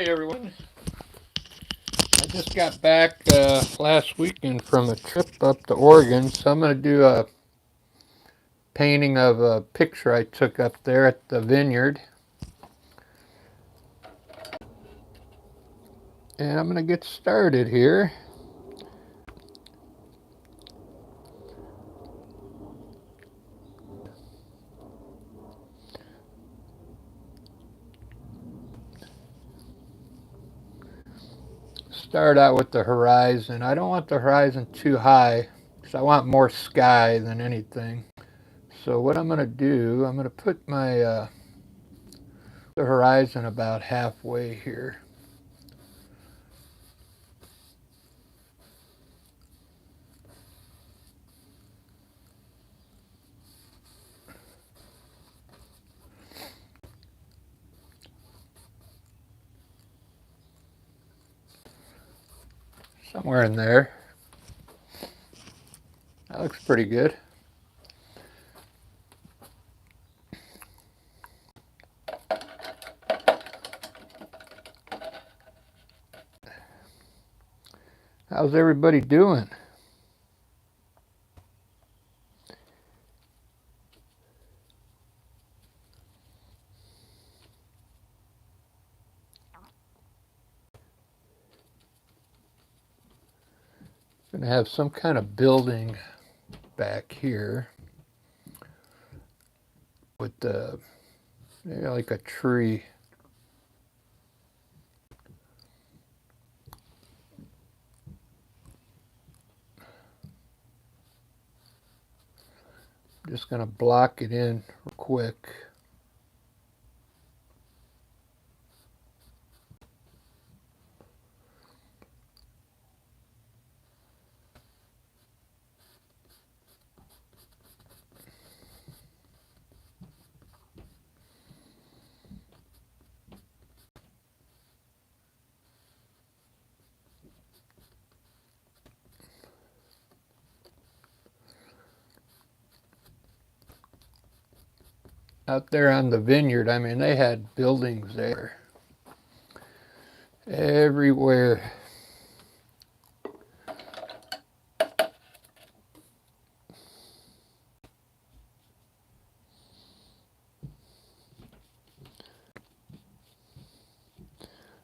Hey everyone, I just got back last weekend from a trip up to Oregon, so I'm going to do a painting of a picture I took up there at the vineyard. And I'm going to get started here. Start out with the horizon. I don't want the horizon too high because I want more sky than anything. So what I'm going to do, I'm going to put my the horizon about halfway here. Somewhere in there. That looks pretty good. How's everybody doing? Gonna have some kind of building back here with the like a tree. Just gonna block it in real quick. Out there on the vineyard, I mean, they had buildings there everywhere.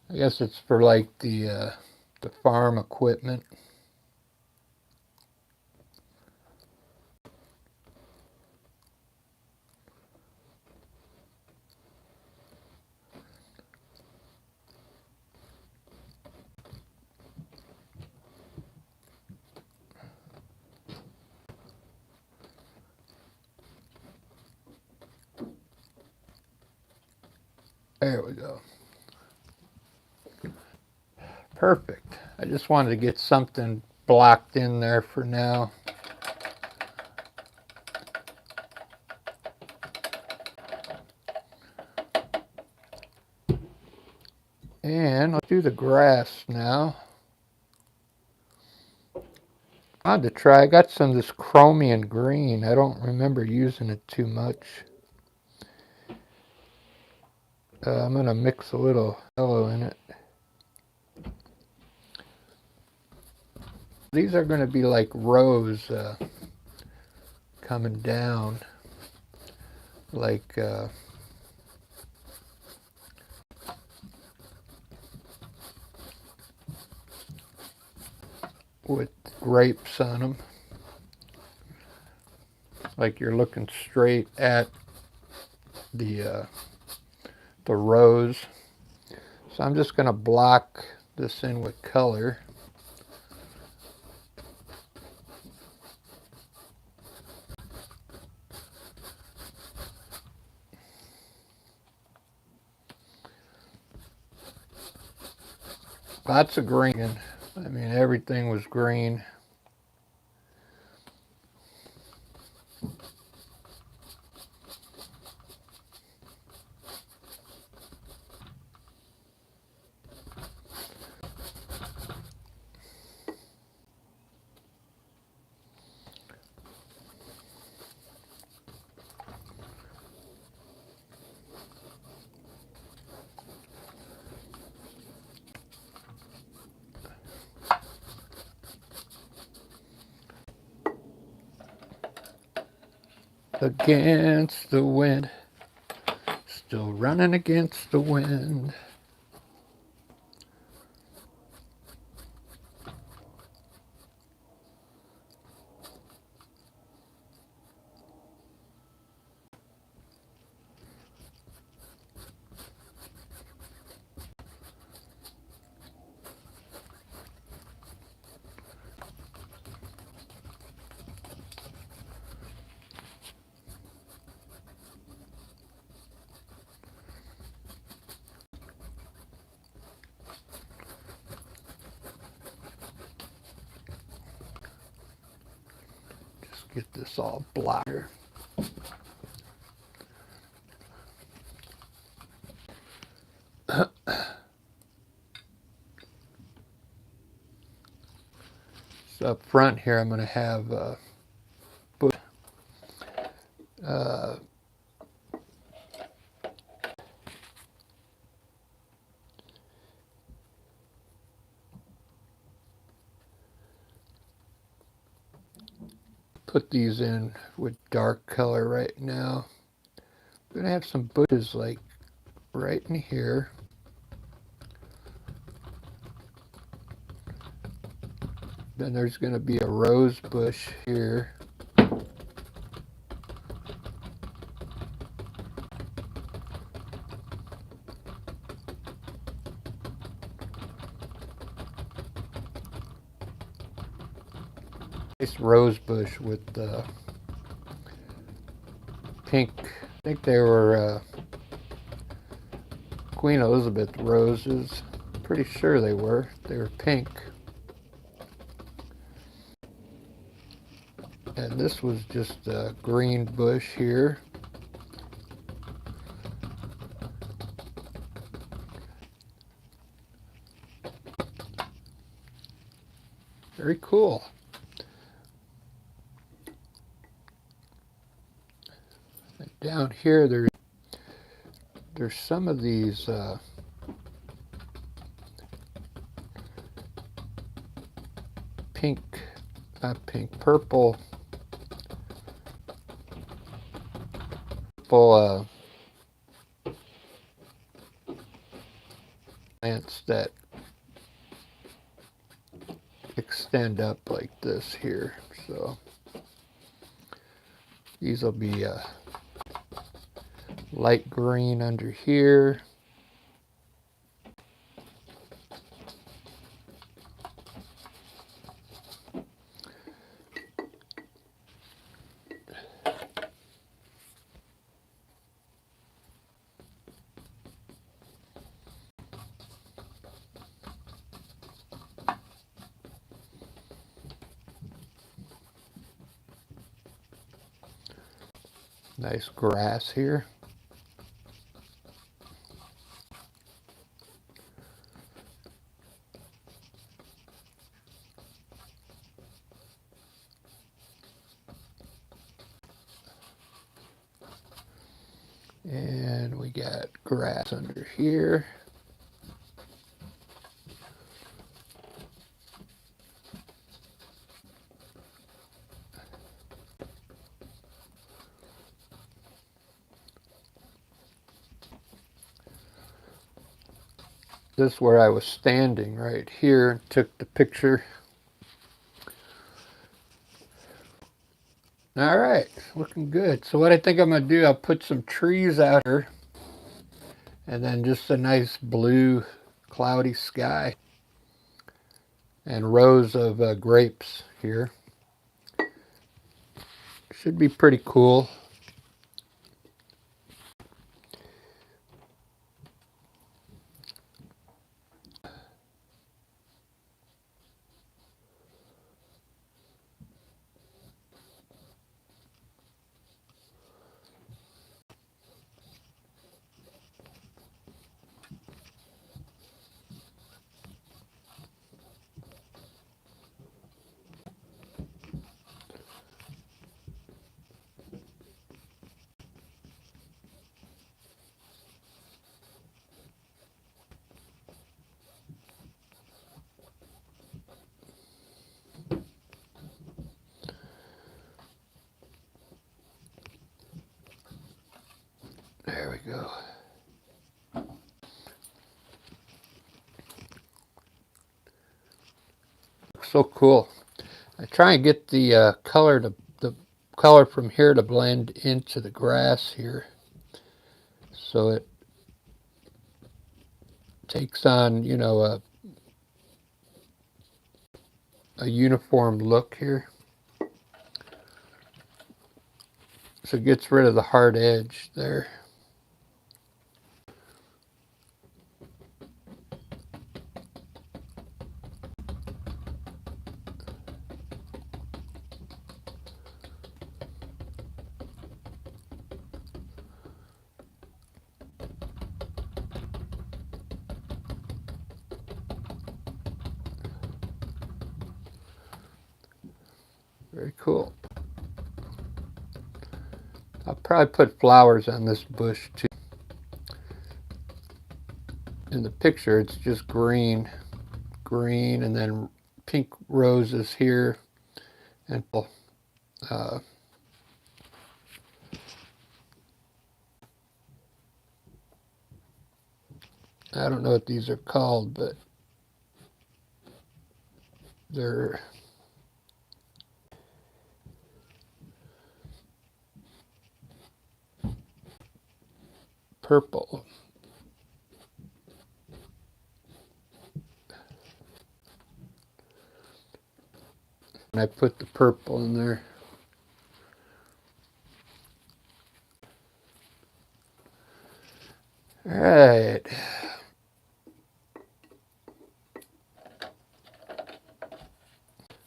I guess it's for like the farm equipment. There we go. Perfect. I just wanted to get something blocked in there for now. And let's do the grass now. I wanted to try, I got some of this chromium green. I don't remember using it too much. I'm going to mix a little yellow in it. These are going to be like rows coming down, like with grapes on them, like you're looking straight at the rows. So I'm just going to block this in with color. Lots of green. I mean, everything was green. against the wind, still running against the wind. Get this all black here. So up front here, I'm going to have put these in with dark color right now. I'm going to have some bushes like right in here. Then there's going to be a rose bush here. Nice rose bush with pink. I think they were Queen Elizabeth roses. Pretty sure they were. They were pink. And this was just a green bush here. Very cool. And down here, there's some of these purple plants that extend up like this here. So these will be light green under here. Nice grass here. And we got grass under here. This is where I was standing right here and took the picture. All right, looking good. So what I think I'm going to do, I'll put some trees out here and then just a nice blue cloudy sky and rows of grapes here. Should be pretty cool. go. So cool. I try and get the color from here to blend into the grass here, so it takes on, you know, a uniform look here. So it gets rid of the hard edge there. Very cool. I'll probably put flowers on this bush too. In the picture, it's just green, and then pink roses here, and I don't know what these are called, but they're purple. And I put the purple in there. All right.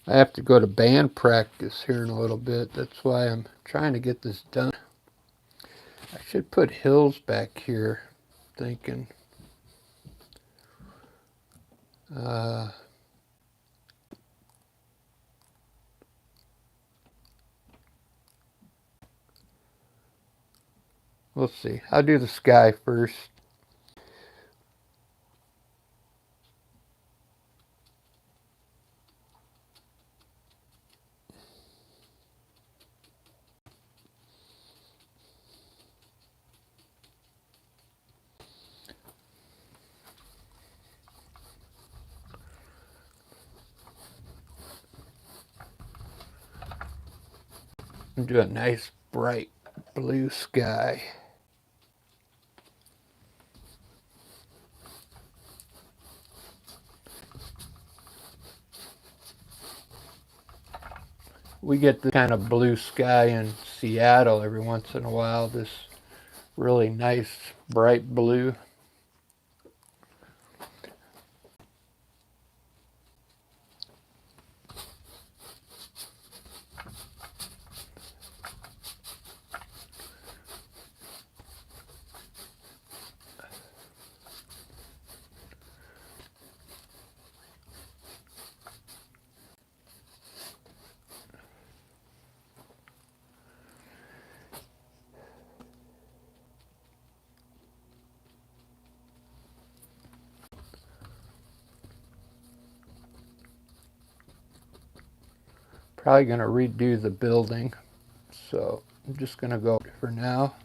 I have to go to band practice here in a little bit. That's why I'm trying to get this done. I should put hills back here, thinking. We'll see. I'll do the sky first. And do a nice bright blue sky. We get the kind of blue sky in Seattle every once in a while, this really nice bright blue. Probably going to redo the building, so I'm just going to go for now.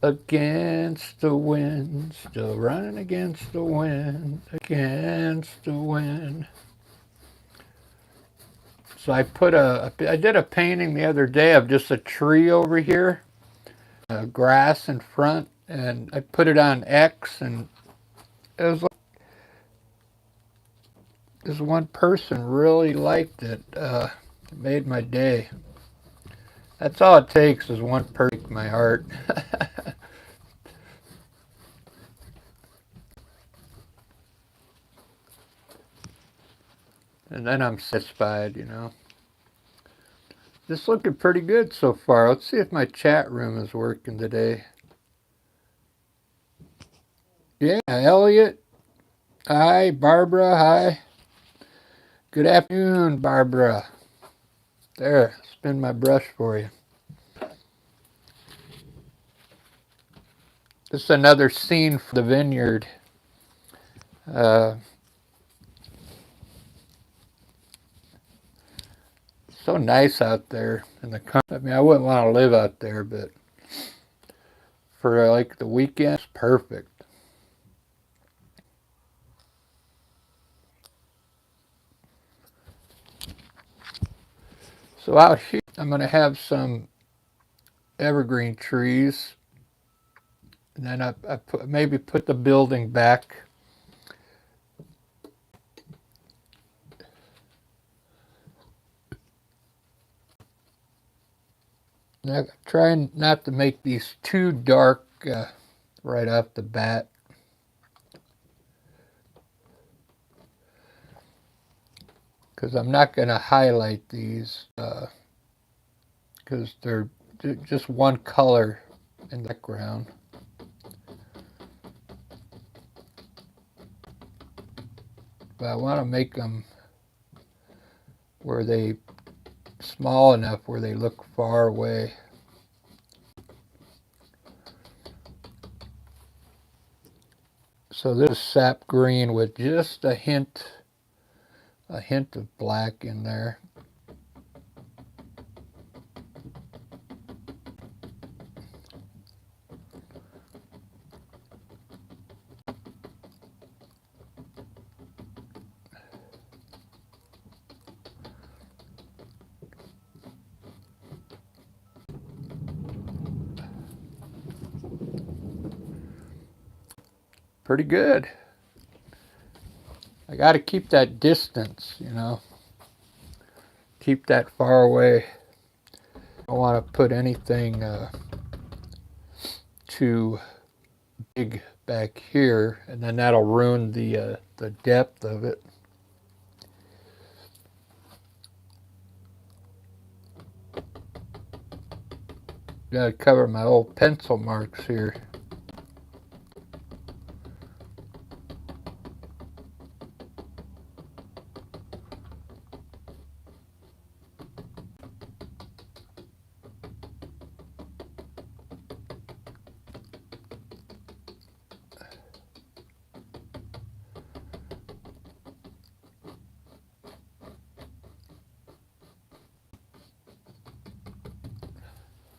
Against the wind, still running against the wind, against the wind. So I did a painting the other day of just a tree over here, grass in front, and I put it on X, and it was like this one person really liked it. It made my day. That's all it takes is one person to make my art. And then I'm satisfied, you know. This looking pretty good so far. Let's see if my chat room is working today. Yeah, Elliot. Hi, Barbara. Hi. Good afternoon, Barbara. There, spin my brush for you. This is another scene for the vineyard. So nice out there in the country. I mean, I wouldn't want to live out there, but for like the weekend, it's perfect. So out here, I'm going to have some evergreen trees. And then I maybe put the building back. Now, trying not to make these too dark right off the bat. Because I'm not going to highlight these because they're just one color in the background. But I want to make them where they small enough where they look far away. So this is sap green with just a hint of black in there. Pretty good. I got to keep that distance, you know. Keep that far away. I don't want to put anything too big back here, and then that'll ruin the depth of it. Got to cover my old pencil marks here.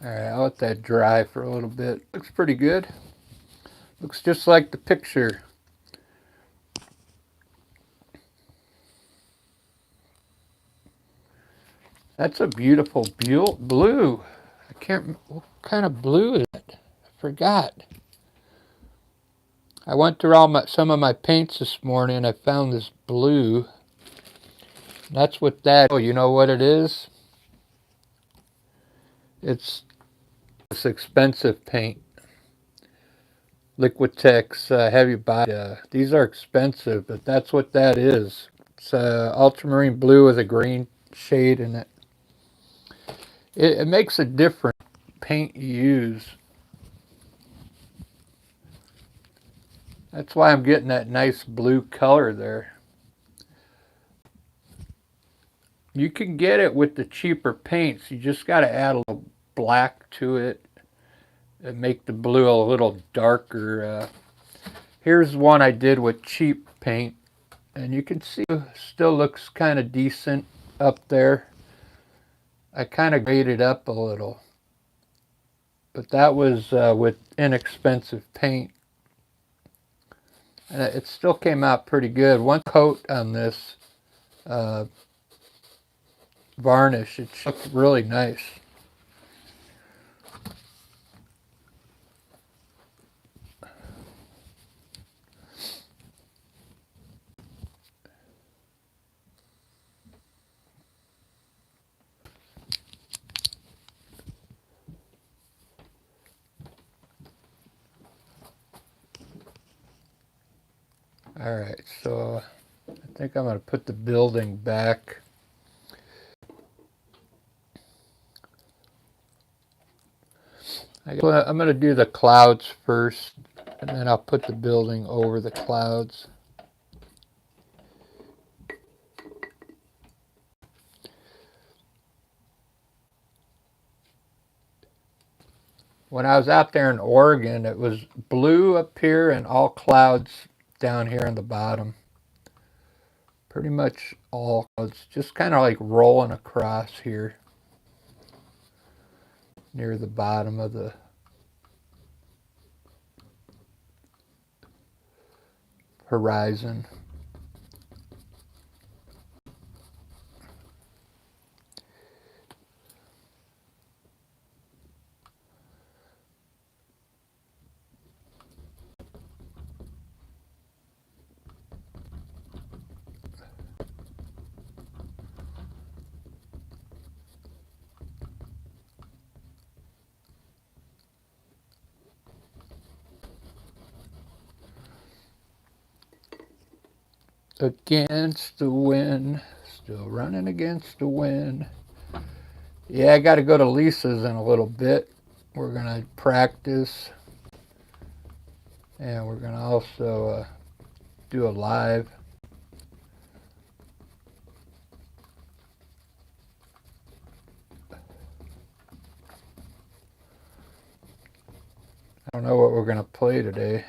Alright, I'll let that dry for a little bit. Looks pretty good. Looks just like the picture. That's a beautiful blue. I can't, what kind of blue is it? I forgot. I went through some of my paints this morning and I found this blue. That's what that, oh, you know what it is? It's this expensive paint. Liquitex heavy body. These are expensive, but that's what that is. It's ultramarine blue with a green shade in it. It makes a difference paint you use. That's why I'm getting that nice blue color there. You can get it with the cheaper paints. You just got to add a little black to it and make the blue a little darker. Here's one I did with cheap paint, and you can see it still looks kind of decent up there. I kind of graded up a little, but that was with inexpensive paint, and it still came out pretty good. One coat on this varnish, it looked really nice. Alright, so I think I'm going to put the building back. I'm going to do the clouds first, and then I'll put the building over the clouds. when I was out there in Oregon, it was blue up here and all clouds down here on the bottom. Pretty much all clouds, just kind of like rolling across here near the bottom of the horizon. Against the wind, still running against the wind. Yeah, I got to go to Lisa's in a little bit. We're going to practice, and we're going to also do a live. I don't know what we're going to play today.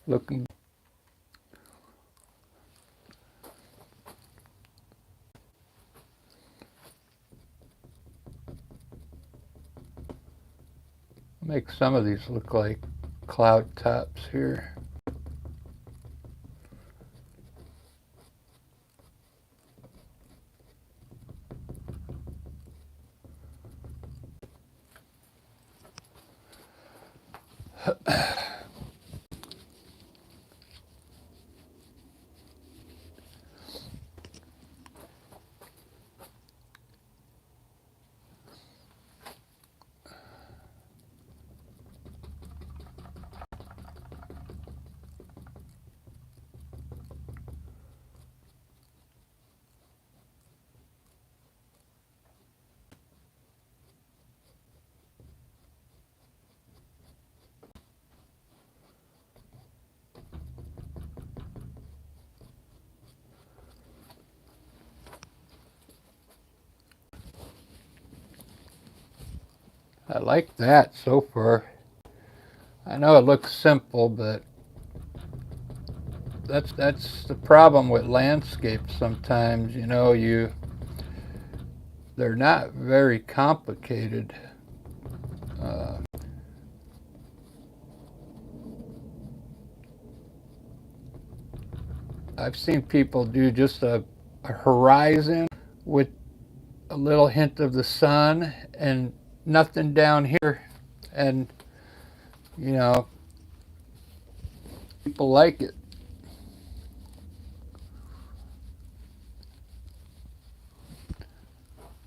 Looking. Make some of these look like cloud tops here. I like that so far. I know it looks simple, but that's the problem with landscapes sometimes. You know, they're not very complicated. I've seen people do just a horizon with a little hint of the sun and nothing down here, and you know, people like it.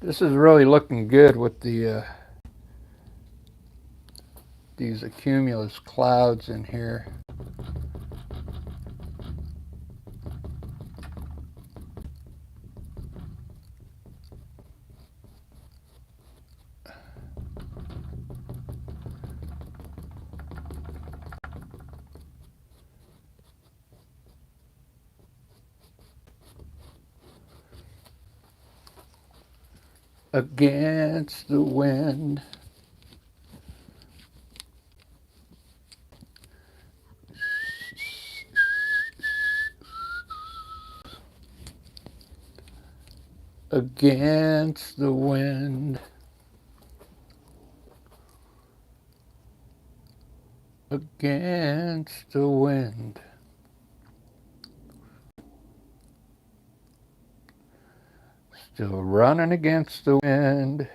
This is really looking good with these cumulus clouds in here. Against the wind. Against the wind. Against the wind. Still running against the wind.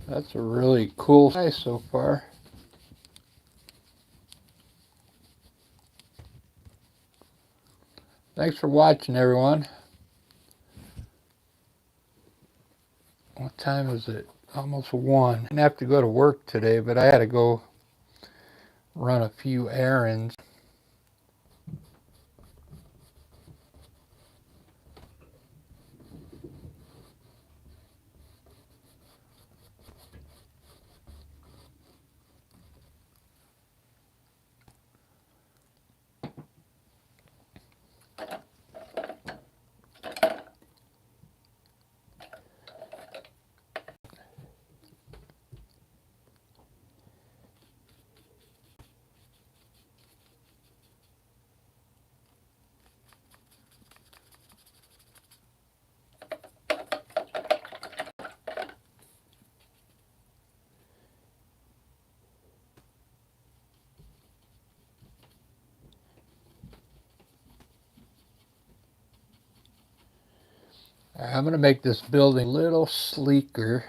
That's a really cool size so far. Thanks for watching, everyone. What time is it? Almost 1. I didn't have to go to work today, but I had to go run a few errands. I'm going to make this building a little sleeker.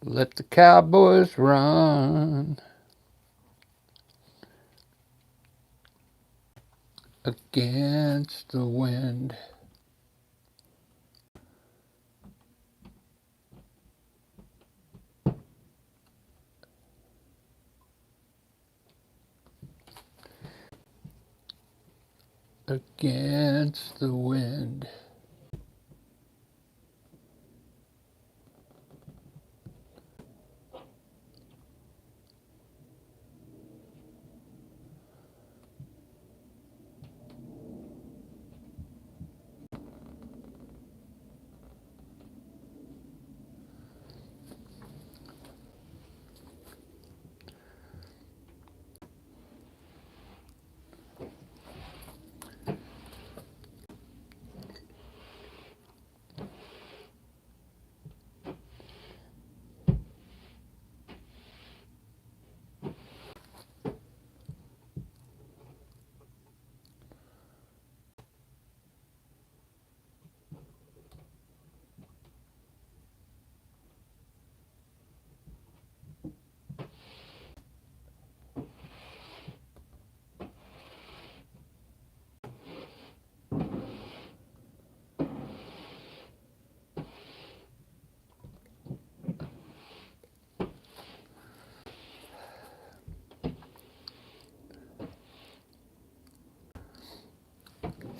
Let the cowboys run against the wind. Against the wind.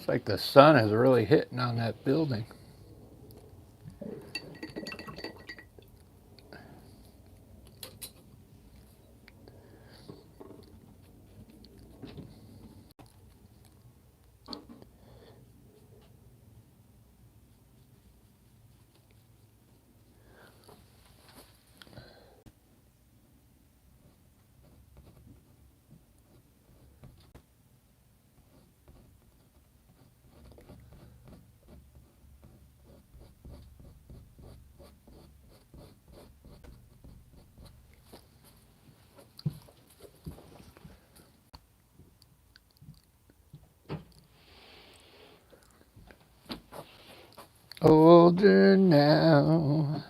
Looks like the sun is really hitting on that building. Older now.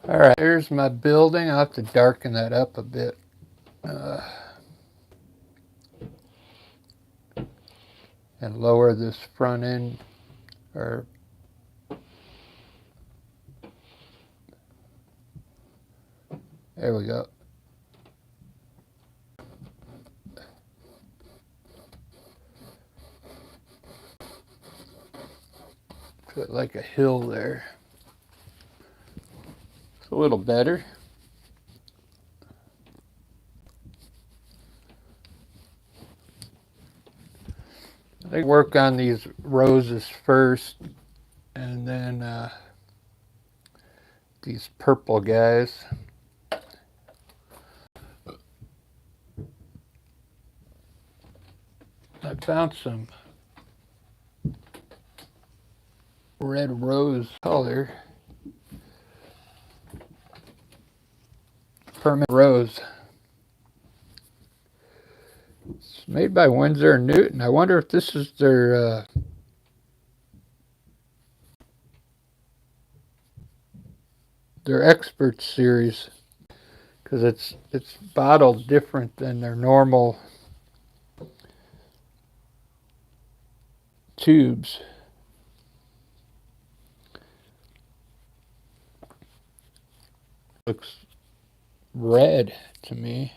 All right, here's my building. I'll have to darken that up a bit. And lower this front end, or there we go. Put like a hill there. It's a little better. I work on these roses first, and then these purple guys. I found some red rose color. Permanent rose. It's made by Winsor & Newton. I wonder if this is their expert series, because it's bottled different than their normal tubes. Looks red to me.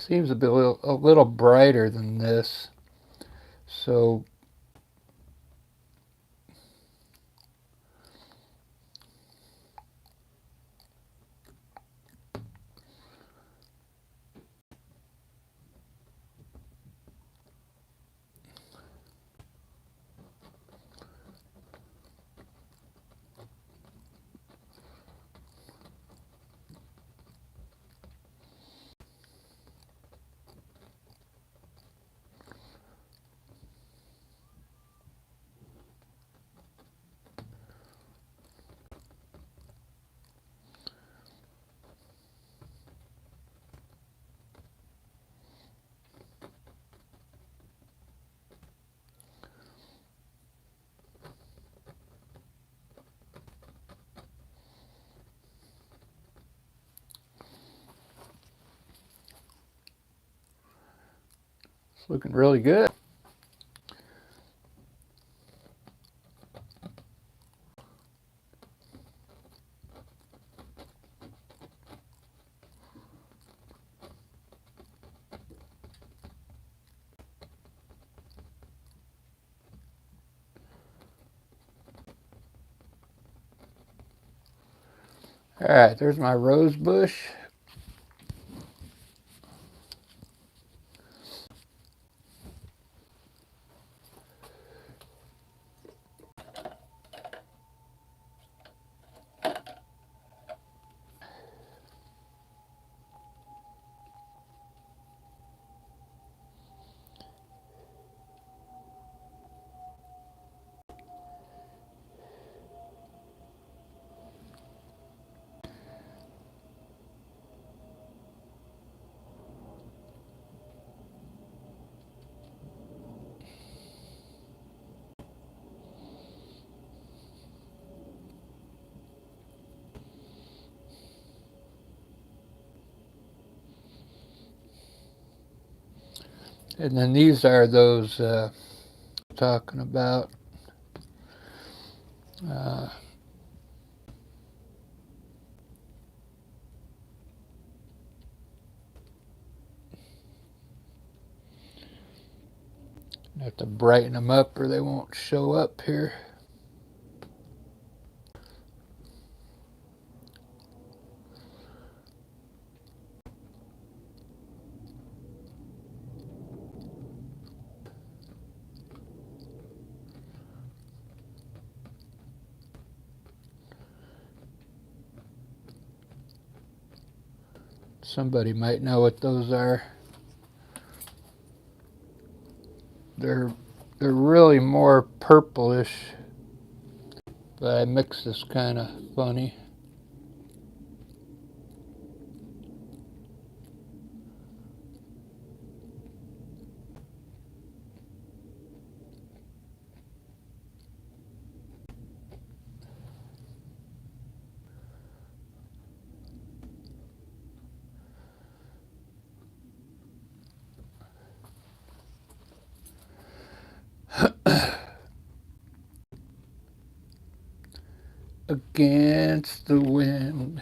seems to be a little brighter than this. So it's looking really good. All right, there's my rose bush. And then these are those talking about. Uh, have to brighten them up or they won't show up here. Somebody might know what those are. They're really more purplish, but I mix this kind of funny. Against the wind.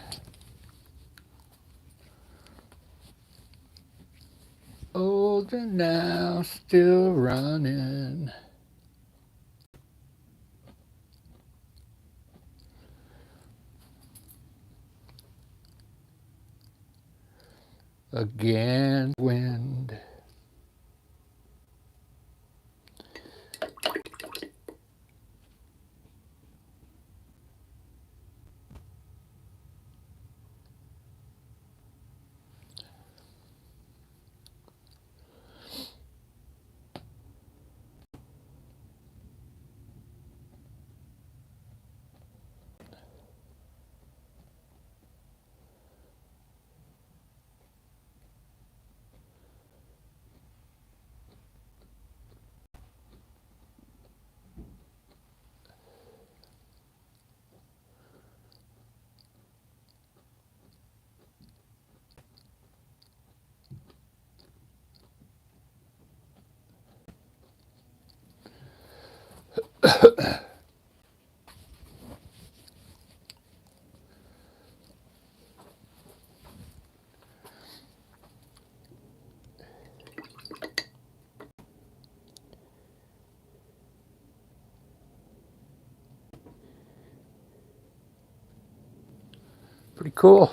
Older now, still running. Against wind. Pretty cool.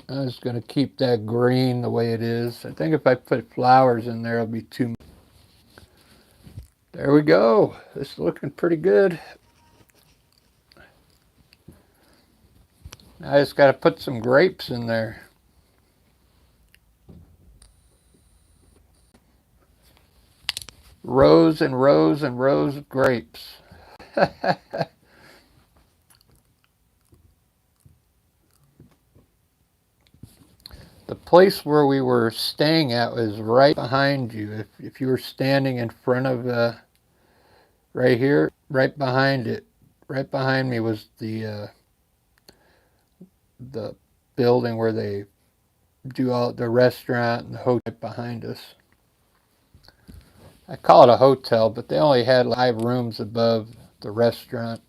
I'm just going to keep that green the way it is. I think if I put flowers in there, it'll be too much. There we go. This is looking pretty good. I just got to put some grapes in there. Rows and rows and rows of grapes. The place where we were staying at was right behind you. If you were standing in front of right here, right behind it, right behind me was the building where they do all the restaurant and the hotel behind us. I call it a hotel, but they only had 5 rooms above the restaurant.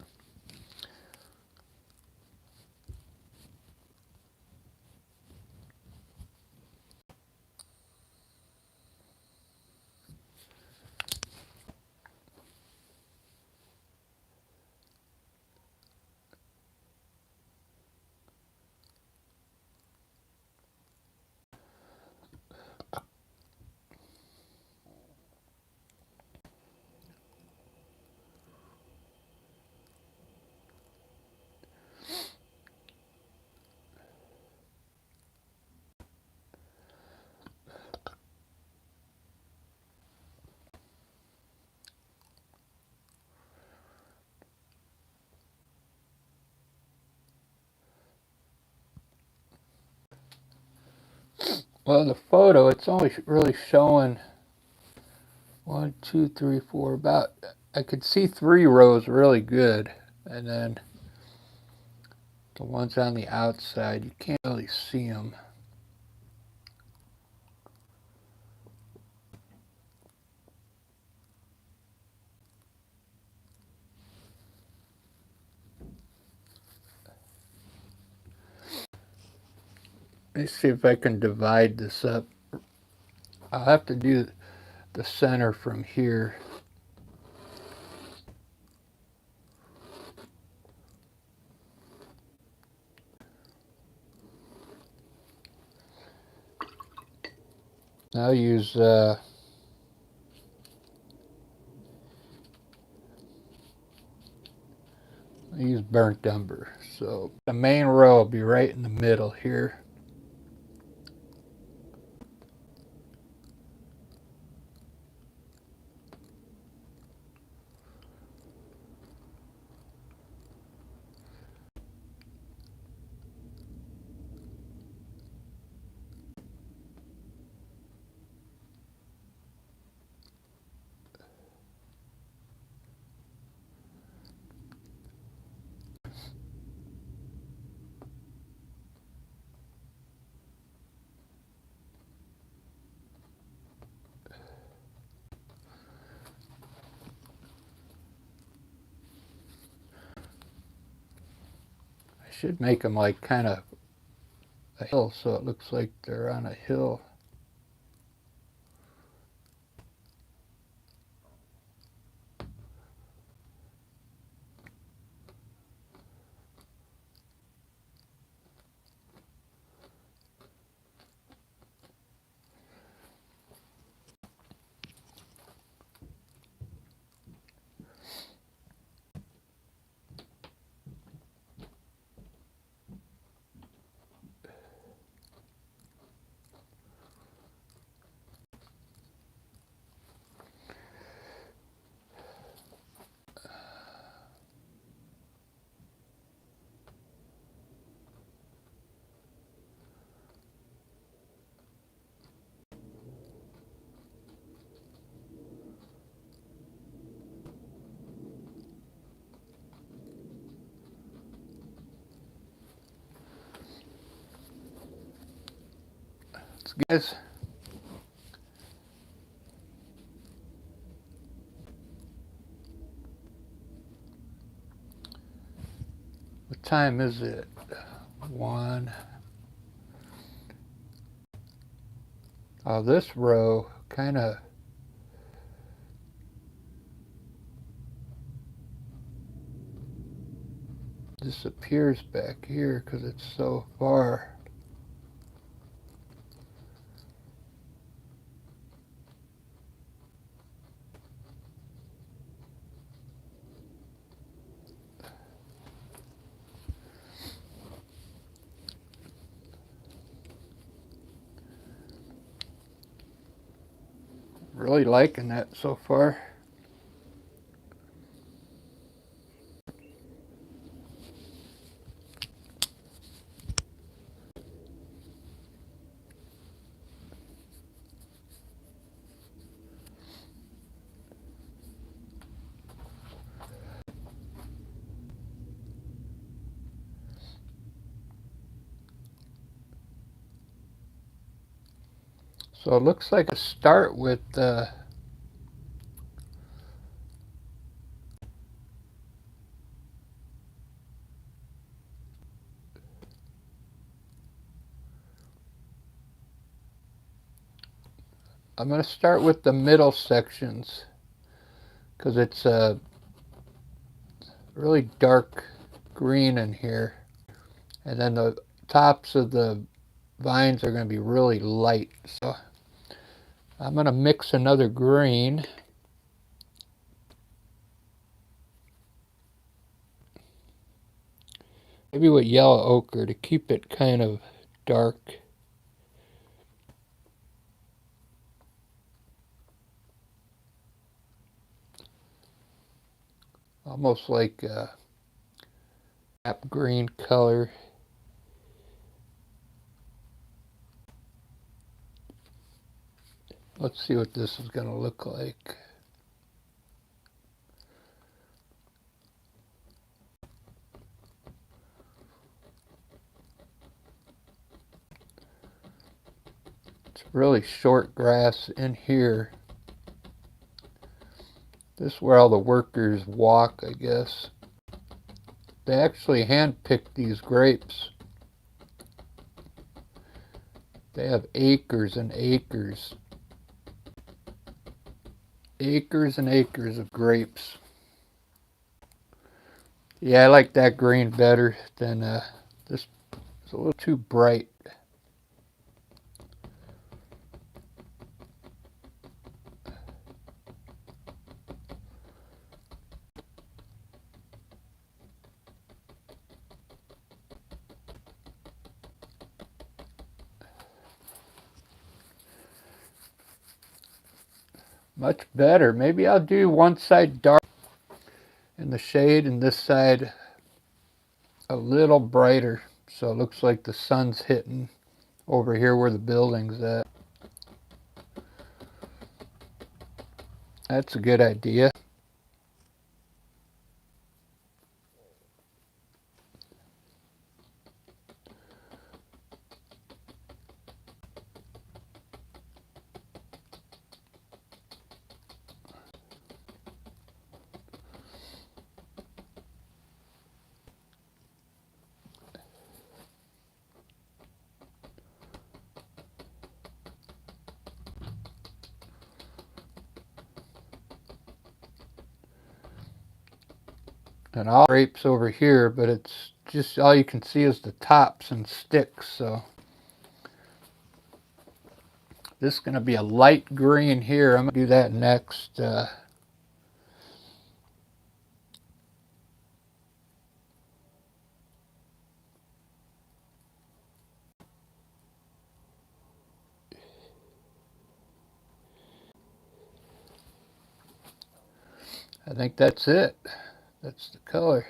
Well, the photo, it's only really showing 1, 2, 3, 4, about, I could see 3 rows really good. And then the ones on the outside, you can't really see them. Let me see if I can divide this up. I'll have to do the center from here. I'll use burnt umber. So the main row will be right in the middle here. I should make them like kind of a hill so it looks like they're on a hill. guys. What time is it? 1. Oh, this row kind of disappears back here because it's so far. Really liking that so far. So it looks like a start with I'm going to start with the middle sections because it's a really dark green in here, and then the tops of the vines are going to be really light. So I'm going to mix another green. Maybe with yellow ochre to keep it kind of dark. Almost like a sap green color. Let's see what this is going to look like. It's really short grass in here. This is where all the workers walk, I guess. They actually hand-picked these grapes. They have acres and acres. Acres and acres of grapes. Yeah, I like that green better than this. It's a little too bright. Much better. Maybe I'll do one side dark in the shade and this side a little brighter. So it looks like the sun's hitting over here where the building's at. That's a good idea. And all grapes over here, but it's just all you can see is the tops and sticks. So this is going to be a light green here. I'm going to do that next. I think that's it. That's the color.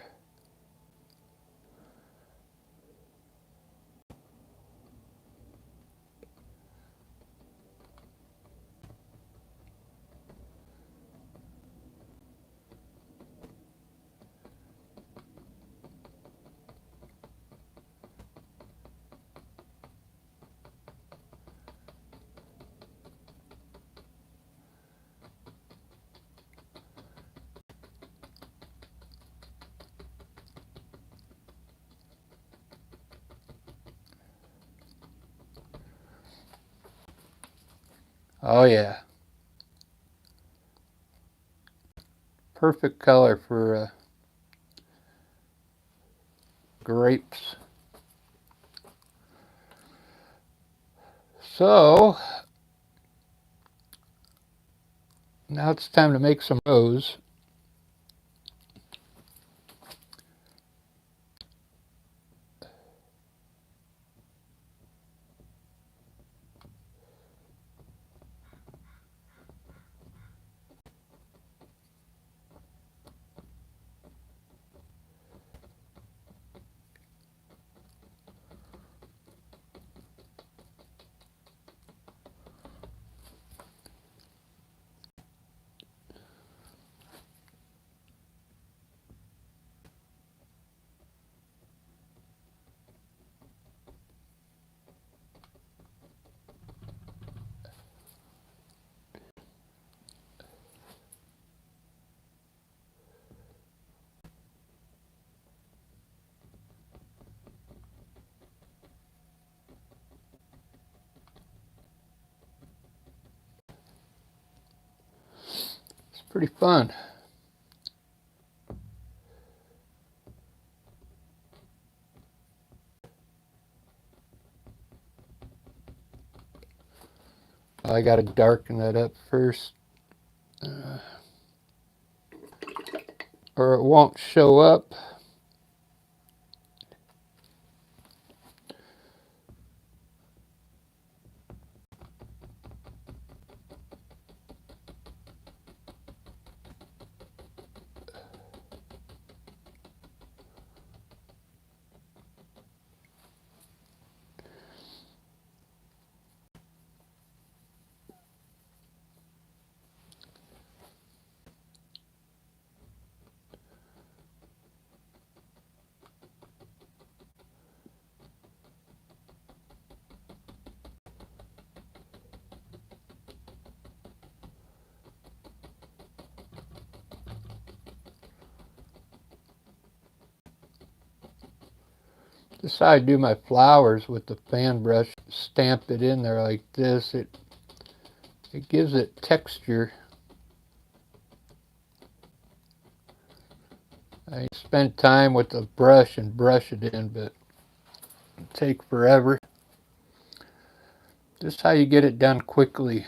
Oh yeah. Perfect color for grapes. So now it's time to make some rose. It's pretty fun. I got to darken that up first, or it won't show up. This is how I do my flowers with the fan brush. Stamp it in there like this. It gives it texture. I spend time with the brush and brush it in, but it take forever. This is how you get it done quickly.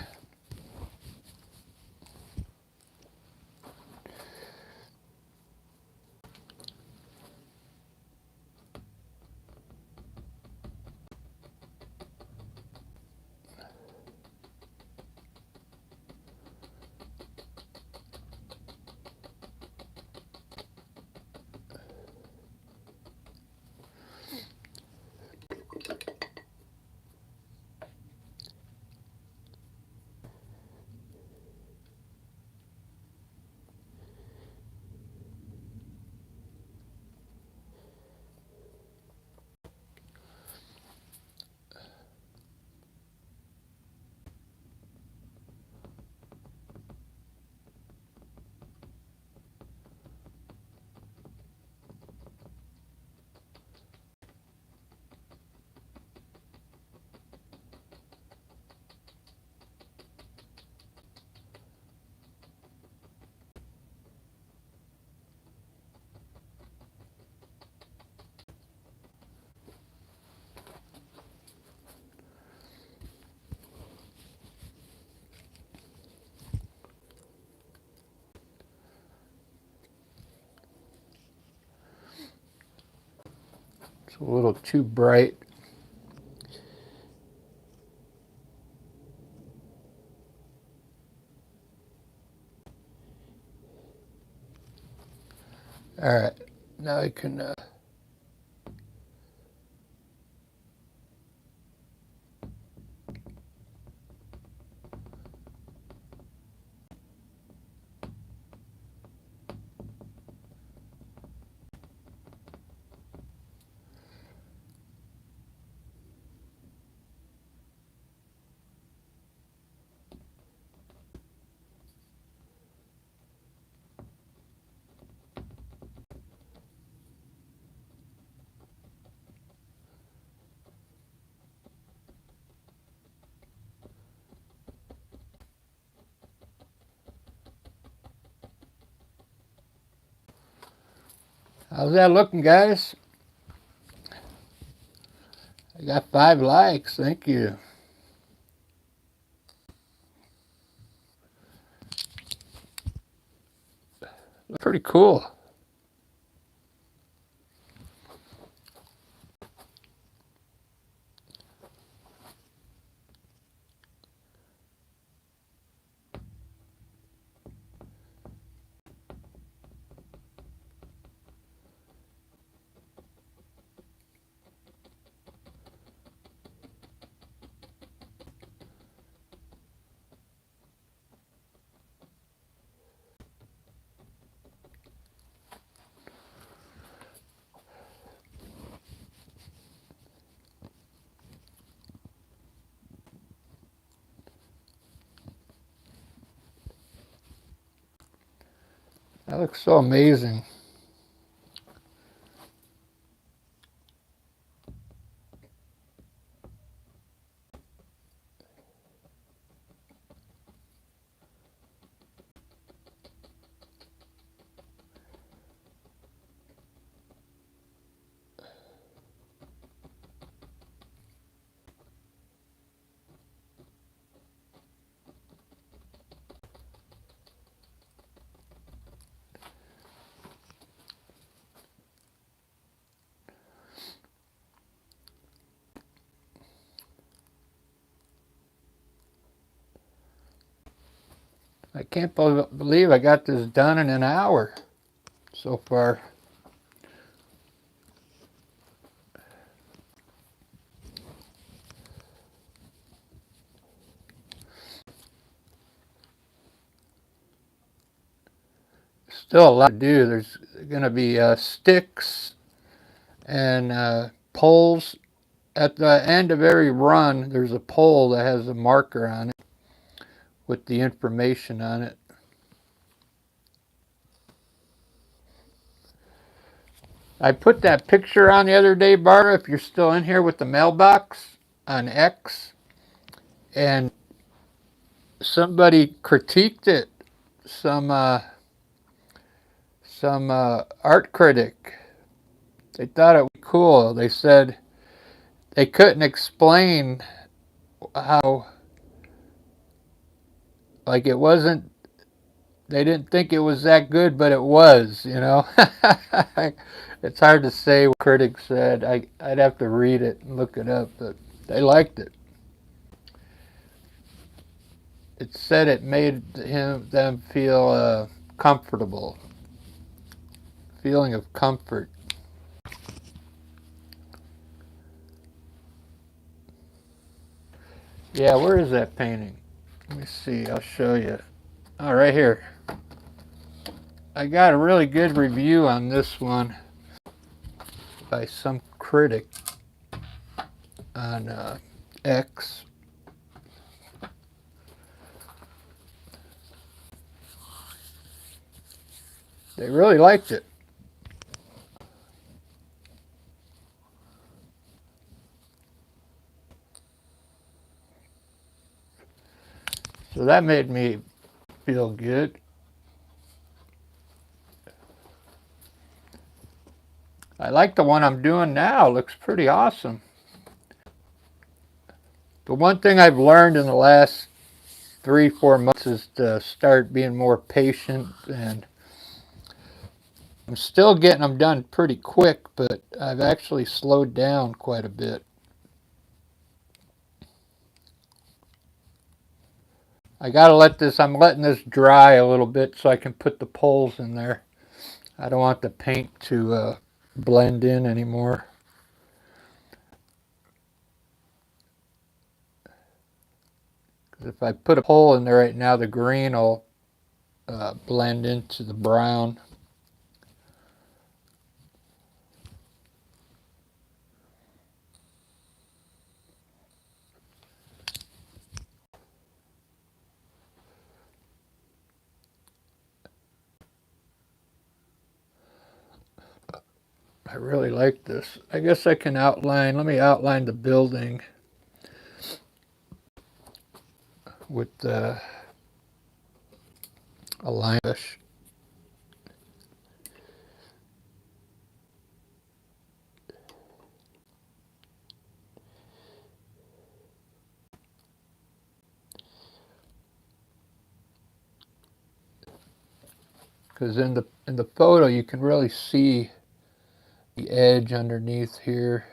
It's a little too bright. All right, now I can How's that looking, guys? I got 5 likes. Thank you. Pretty cool. That looks so amazing. I can't believe I got this done in an hour so far. Still a lot to do. There's going to be sticks and poles. At the end of every run, there's a pole that has a marker on it with the information on it. I put that picture on the other day, Barbara, if you're still in here, with the mailbox on X, and somebody critiqued it. Some art critic. They thought it was cool. They said they couldn't explain how, like, it wasn't, they didn't think it was that good, but it was, you know. It's hard to say what critics said. I'd have to read it and look it up, but they liked it. It said it made them feel comfortable, feeling of comfort. Yeah, where is that painting? Let me see, I'll show you. Oh, right here. I got a really good review on this one by some critic on X. They really liked it. So that made me feel good. I like the one I'm doing now. It looks pretty awesome. The one thing I've learned in the last 3-4 months is to start being more patient, and I'm still getting them done pretty quick, but I've actually slowed down quite a bit. I gotta let this, I'm letting this dry a little bit so I can put the poles in there. I don't want the paint to blend in anymore. Because if I put a pole in there right now, the green will blend into the brown. I really like this. I guess I can outline, let me outline the building with a line brush. because in the photo you can really see the edge underneath here.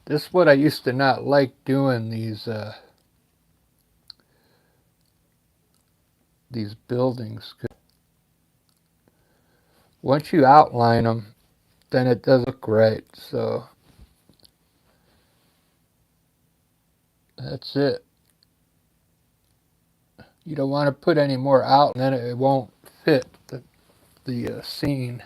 This is what I used to not like doing, these buildings. Once you outline them, then it does look right. So that's it. You don't want to put any more out, and then it won't fit the scene.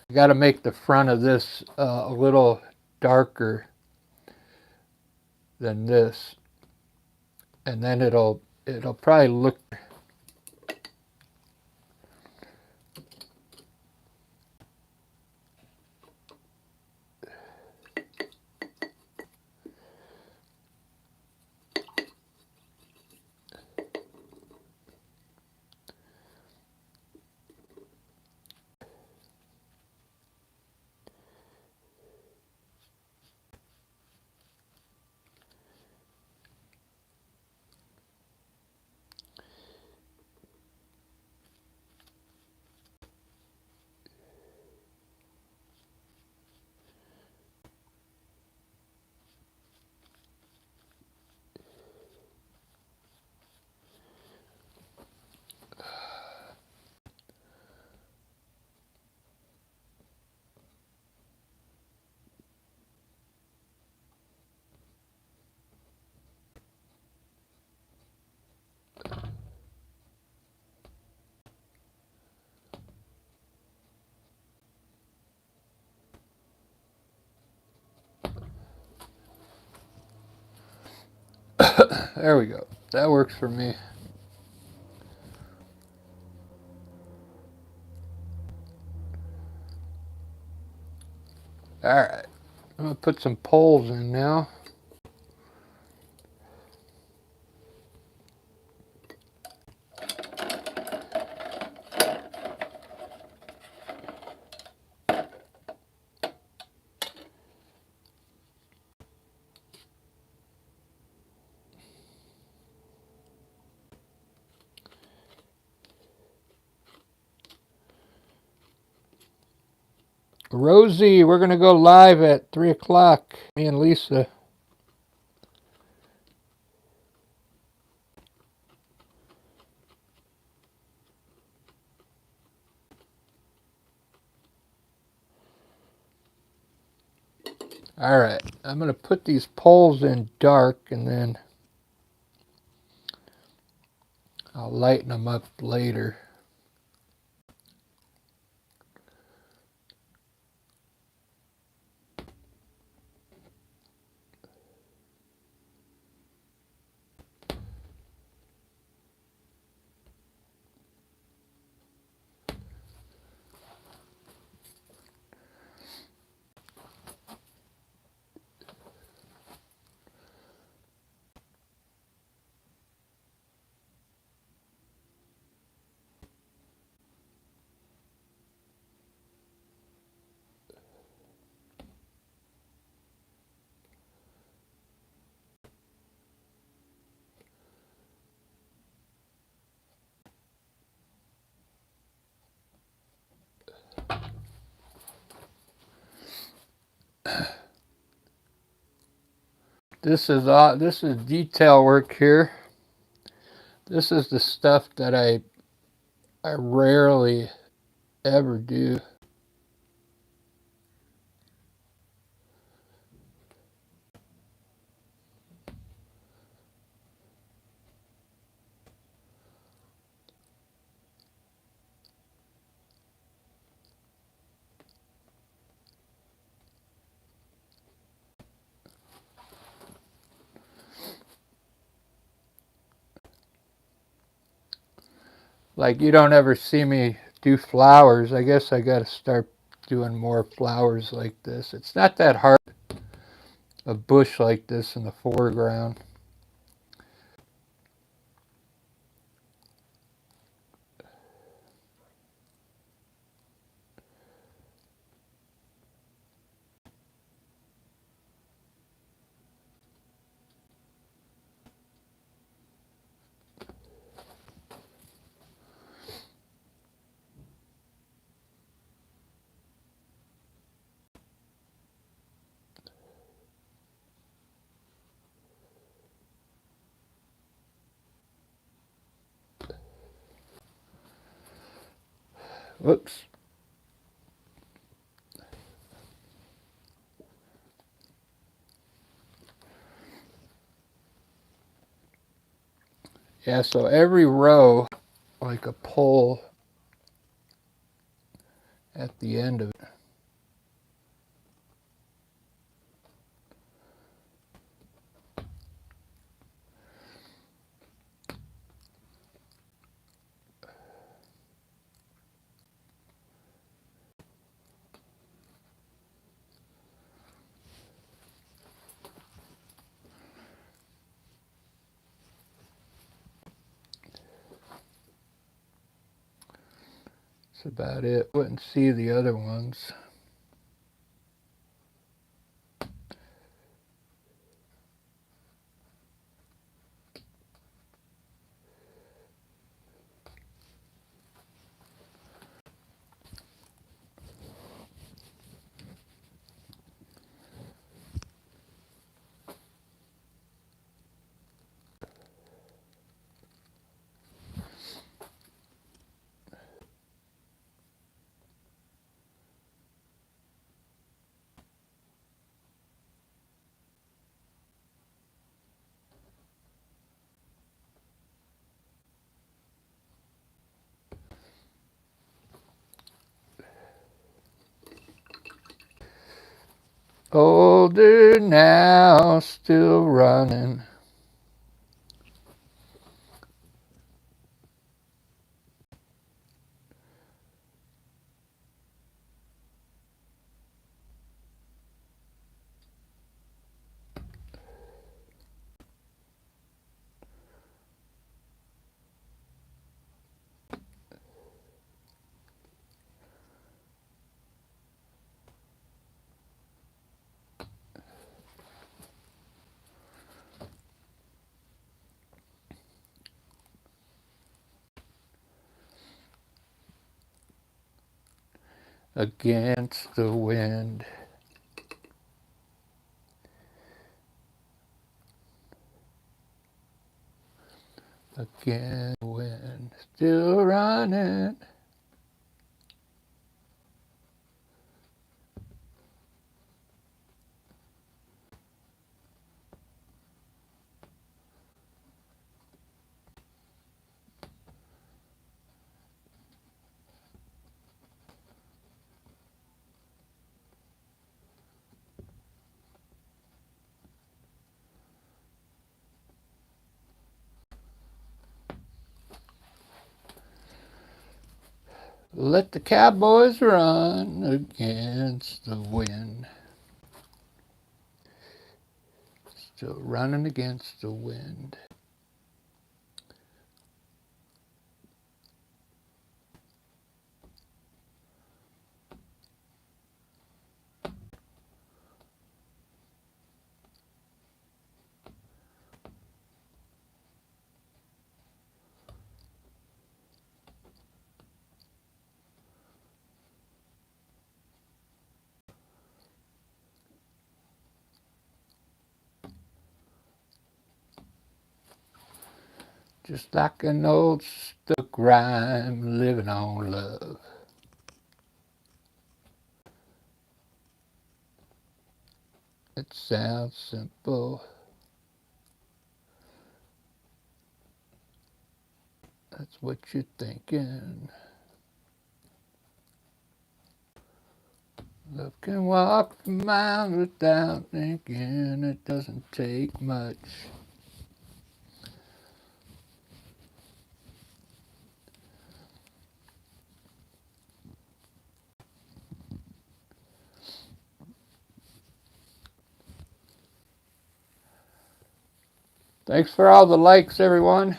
You got to make the front of this a little darker than this, and then it'll probably look. There we go. That works for me. Alright, I'm going to put some poles in now. Rosie, we're going to go live at 3 o'clock. Me and Lisa. Alright, I'm going to put these poles in dark, and then I'll lighten them up later. This is detail work here. This is the stuff that I rarely ever do. Like, you don't ever see me do flowers. I guess I got to start doing more flowers like this. It's not that hard, a bush like this in the foreground. Whoops. Yeah, so every row, like a pole at the end of it. That's about it. Wouldn't see the other ones. Older now, still running. Against the wind. Against the wind. Still running. Let the cowboys run against the wind. Still running against the wind. Just like an old stuck rhyme, living on love. It sounds simple. That's what you're thinking. Love can walk for miles without thinking. It doesn't take much. Thanks for all the likes, everyone.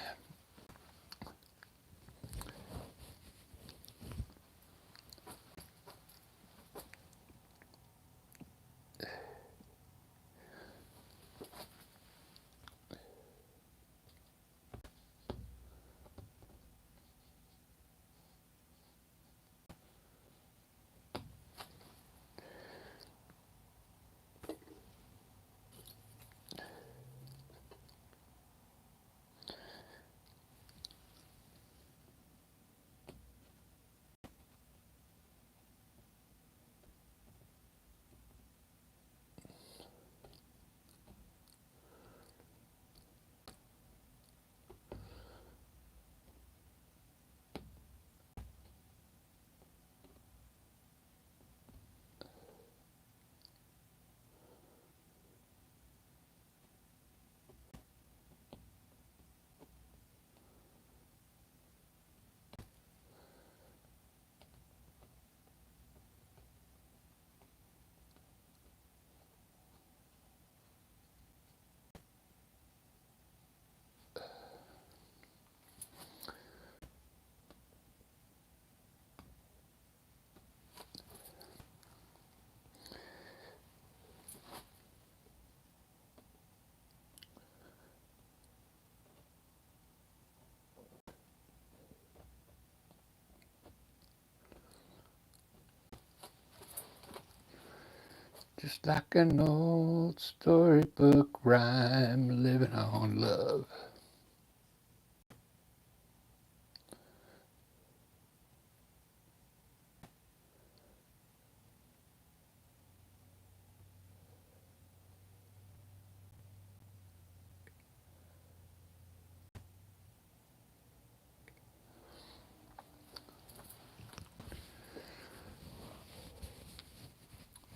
Just like an old storybook rhyme, living on love.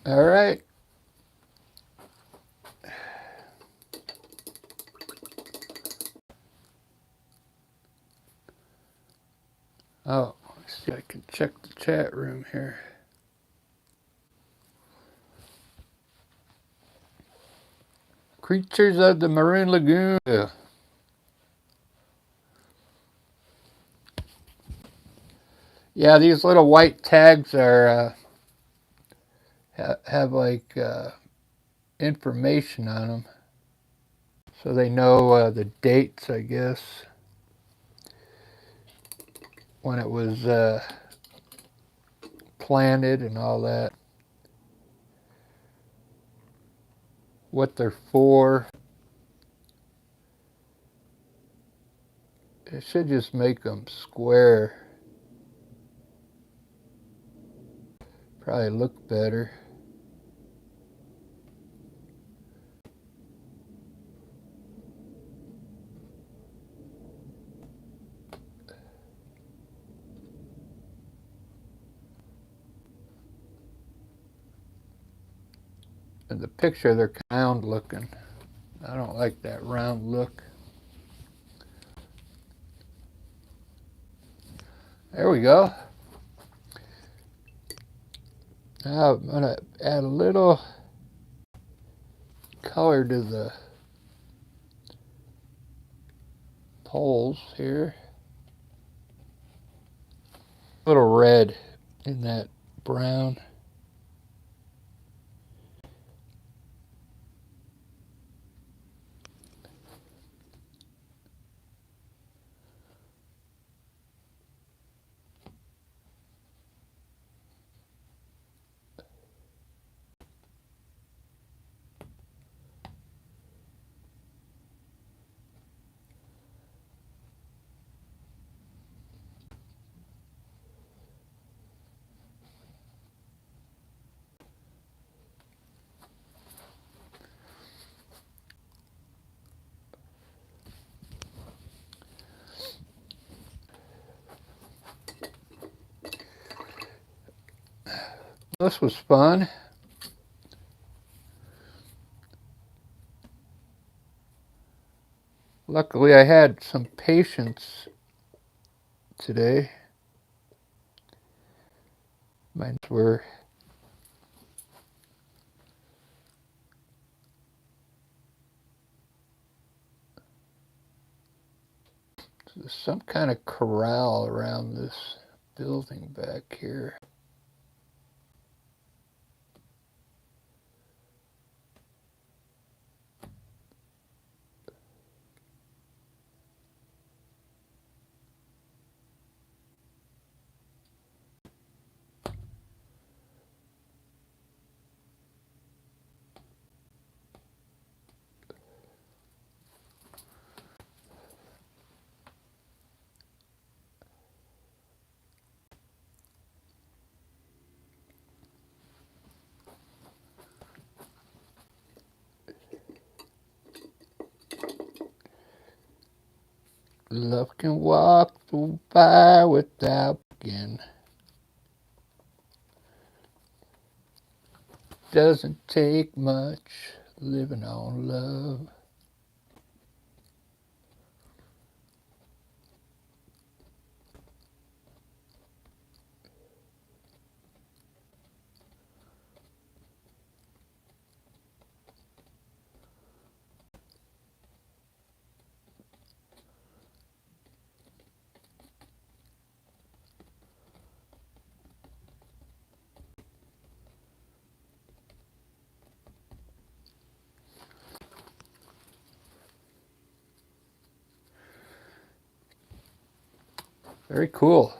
All right. Oh, let's see, I can check the chat room here. Creatures of the Maroon Lagoon. Yeah, these little white tags are have like information on them, so they know the dates, I guess, when it was planted and all that. What they're for. It should just make them square. Probably look better. In the picture, they're round looking. I don't like that round look. There we go. Now I'm going to add a little color to the poles here. A little red in that brown. This was fun. Luckily, I had some patience today. Mine were There's some kind of corral around this building back here. Love can walk by without begin. Doesn't take much living on love. Very cool.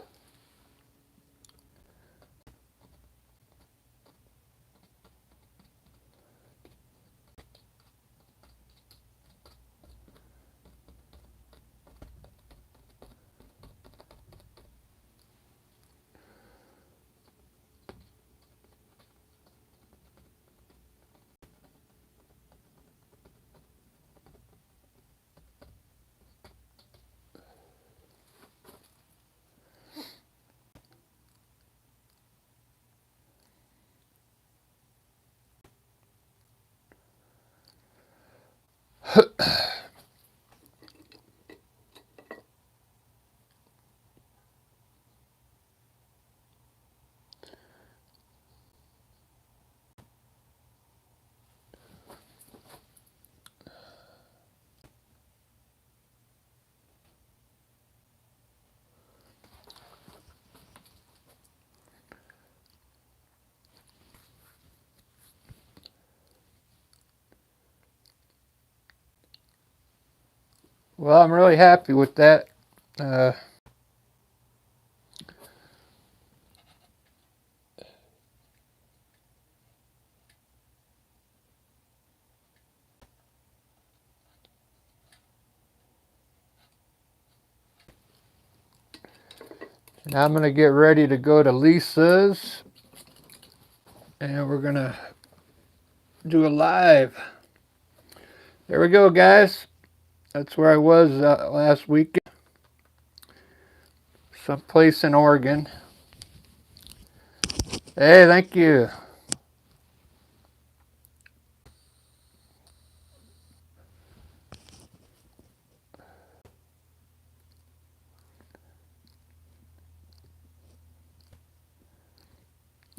Well, I'm really happy with that. Now I'm going to get ready to go to Lisa's. And we're going to do a live. There we go, guys. That's where I was last weekend. Someplace in Oregon. Hey, thank you.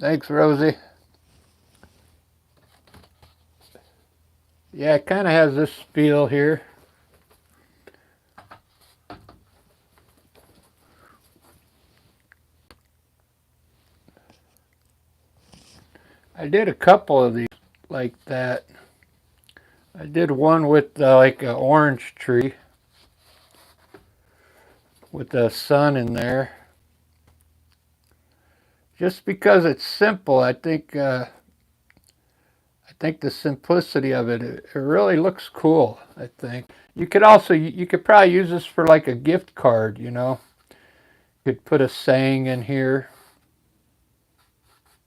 Thanks, Rosie. Yeah, it kind of has this feel here. I did a couple of these like that. I did one with like an orange tree with the sun in there. Just because it's simple, I think the simplicity of it really looks cool. I think you could probably use this for like a gift card. You know, you could put a saying in here,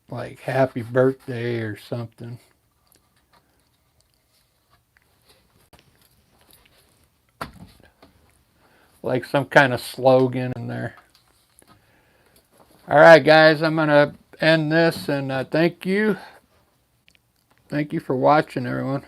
like "Happy Birthday" or something. Like some kind of slogan in there. All right, guys, I'm gonna end this, and thank you for watching, everyone.